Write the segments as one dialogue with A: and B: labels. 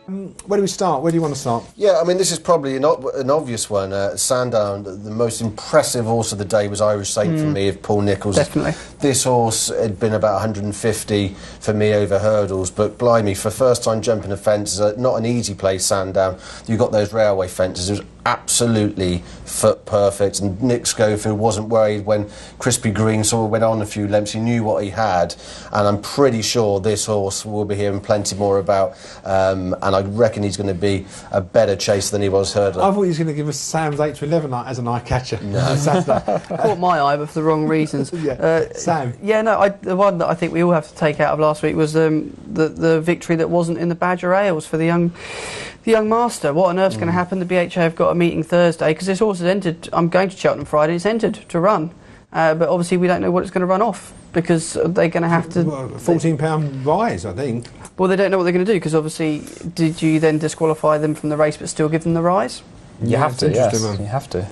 A: Where do we start? Where do you want to start?
B: Yeah, I mean, this is probably an obvious one. Sandown, the most impressive horse of the day was Irish Saint for me, of Paul Nicholls.
C: Definitely.
B: This horse had been about 150 for me over hurdles, but blimey, for first time jumping a fence, not an easy place, Sandown. You got those railway fences. It was absolutely foot perfect, and Nick Schofield wasn't worried when Crispy Green sort of went on a few lengths. He knew what he had, and I'm pretty sure this horse will be hearing plenty more about, and I reckon he's going to be a better chaser than he was hurdler.
A: I thought he was going to give us Sam's 8 to 11 night as an eye catcher.
B: No.
A: Saturday.
C: Caught my eye, but for the wrong reasons.
A: Sam.
C: Yeah, no, the one that I think we all have to take out of last week was the victory that wasn't in the Badger Ales for the young master. What on earth's going to happen? The BHA have got a meeting Thursday because this horse has entered. I'm going to Cheltenham Friday. It's entered to run, but obviously we don't know what it's going to run off because they're going to have to.
A: £14 rise, I think.
C: Well, they don't know what they're going to do because obviously, did you then disqualify them from the race but still give them the rise?
D: You have to. Yes,
A: man.
D: you have to.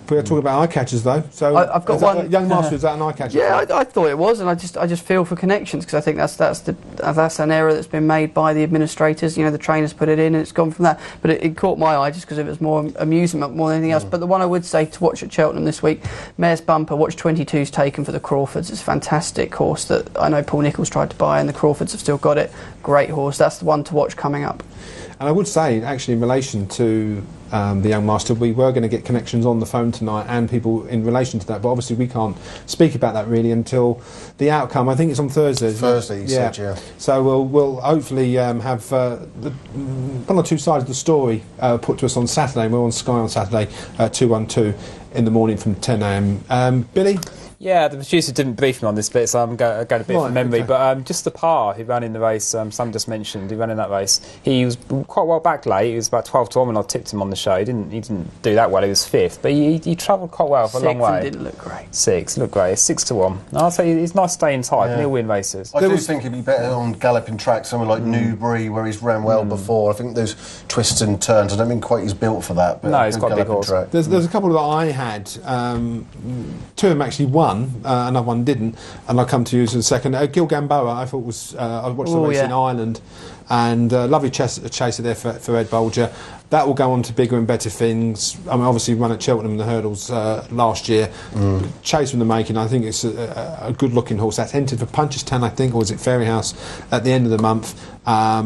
A: We're talking about eye catchers, though. So
C: I've got one.
A: Young Master, is that an eye catcher?
C: Yeah, I thought it was, and I just feel for connections because I think that's an error that's been made by the administrators. You know, the trainers put it in, and it's gone from that. But it caught my eye just because it was more amusement more than anything else. But the one I would say to watch at Cheltenham this week, Mare's Bumper. Watch 22's taken for the Crawfords. It's a fantastic horse that I know Paul Nicholls tried to buy, and the Crawfords have still got it. Great horse. That's the one to watch coming up.
A: And I would say, actually, in relation to the Young Master, we were going to get connections on the phone tonight and people in relation to that, but obviously we can't speak about that really until the outcome. I think it's on Thursday.
B: Thursday, you said, yeah.
A: So we'll hopefully have one or two sides of the story put to us on Saturday. We're on Sky on Saturday, 212 in the morning from 10 a.m. Billy?
D: Yeah, the producer didn't brief me on this bit, so I'm going a bit from memory.
A: Okay.
D: But just the par who ran in the race, Sam just mentioned, who ran in that race, he was quite well back late. He was about 12 to 1 when I tipped him on the show. He didn't do that well. He was 5th, but he travelled quite well for a long way.
C: And didn't look great.
D: 6 looked great. 6 to 1. I'll say he's nice staying tight.
B: Yeah.
D: And he'll win races.
B: I do think he'd be better on galloping tracks, somewhere like Newbury, where he's ran well before. I think those twists and turns, I don't think quite he's built for that. But
D: No, he's got a big horse.
B: track.
A: There's a couple that I had. 2 of them actually won, another one didn't, and I'll come to you in a second. Gil Gamboa, I thought was. I watched the race in Ireland, and lovely chaser there for Ed Bolger. That will go on to bigger and better things. I mean, obviously, won at Cheltenham in the hurdles last year. Chase from the making. I think it's a good-looking horse. That's entered for Punchestown, I think, or is it Fairyhouse at the end of the month?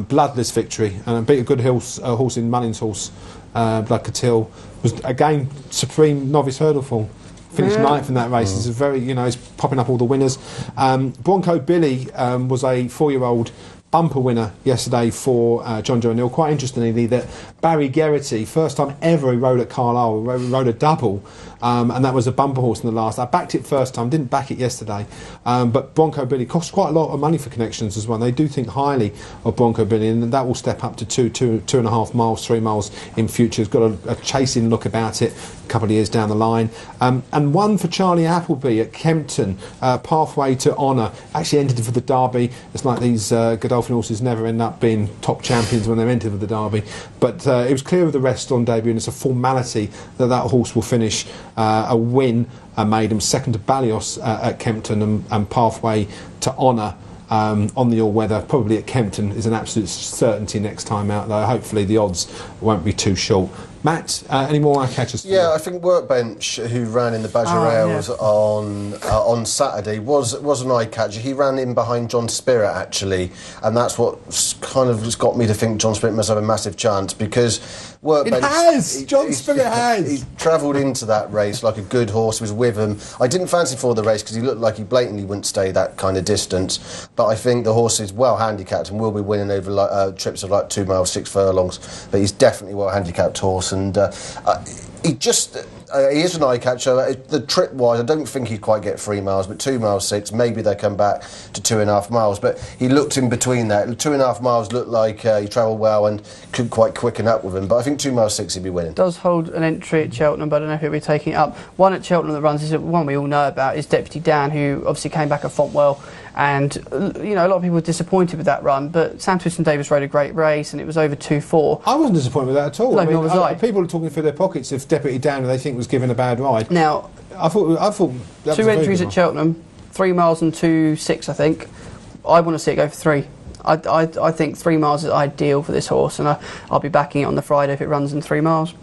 A: Bloodless victory, and beat a good horse in Mullins' horse, Blood Catil. Was again supreme novice hurdle form. Finished 9th in that race. It's a very, he's popping up all the winners. Bronco Billy was a 4-year-old bumper winner yesterday for John Joe O'Neill. Quite interestingly, that Barry Geraghty, first time ever he rode at Carlisle, rode a double, and that was a bumper horse in the last. I backed it first time, didn't back it yesterday, but Bronco Billy costs quite a lot of money for connections as well. They do think highly of Bronco Billy, and that will step up to 2.5 miles, 3 miles in future. It's got a chasing look about it a couple of years down the line. And one for Charlie Appleby at Kempton, Pathway to Honour, actually entered for the Derby. It's like these Godolphin horses never end up being top champions when they're entered for the Derby, but it was clear of the rest on debut, and it's a formality that horse will finish a win. Made him second to Ballios at Kempton, and Pathway to Honour on the all-weather, probably at Kempton, is an absolute certainty next time out, though hopefully the odds won't be too short. Matt, any more eye-catchers?
B: Yeah, I think Workbench, who ran in the Badger Ales on Saturday, was an eye-catcher. He ran in behind John Spirit, actually, and that's what kind of has got me to think John Spirit must have a massive chance, because Workbench...
A: It has! John Spirit has!
B: He travelled into that race like a good horse, was with him. I didn't fancy for the race because he looked like he blatantly wouldn't stay that kind of distance, but I think the horse is well handicapped and will be winning over trips of like 2 miles, 6 furlongs, but he's definitely a well handicapped horse. And he is an eye catcher. The trip wise, I don't think he'd quite get 3 miles, but 2 miles 6, maybe they come back to 2.5 miles. But he looked in between that. 2.5 miles looked like he travelled well and could quite quicken up with him. But I think 2 miles 6 he'd be winning.
C: Does hold an entry at Cheltenham, but I don't know if he'll be taking it up. One at Cheltenham that runs is one we all know about is Deputy Dan, who obviously came back at Fontwell. And, a lot of people were disappointed with that run, but Sam Twiston-Davies rode a great race, and it was over 2.4.
A: I wasn't disappointed with that at all.
C: No, nor was I.
A: People are talking through their pockets if Deputy Dan, who they think was given a bad ride.
C: Now,
A: I thought that
C: 2 entries at Cheltenham, 3 miles and 2.6, I think. I want to see it go for 3. I think 3 miles is ideal for this horse, and I'll be backing it on the Friday if it runs in 3 miles.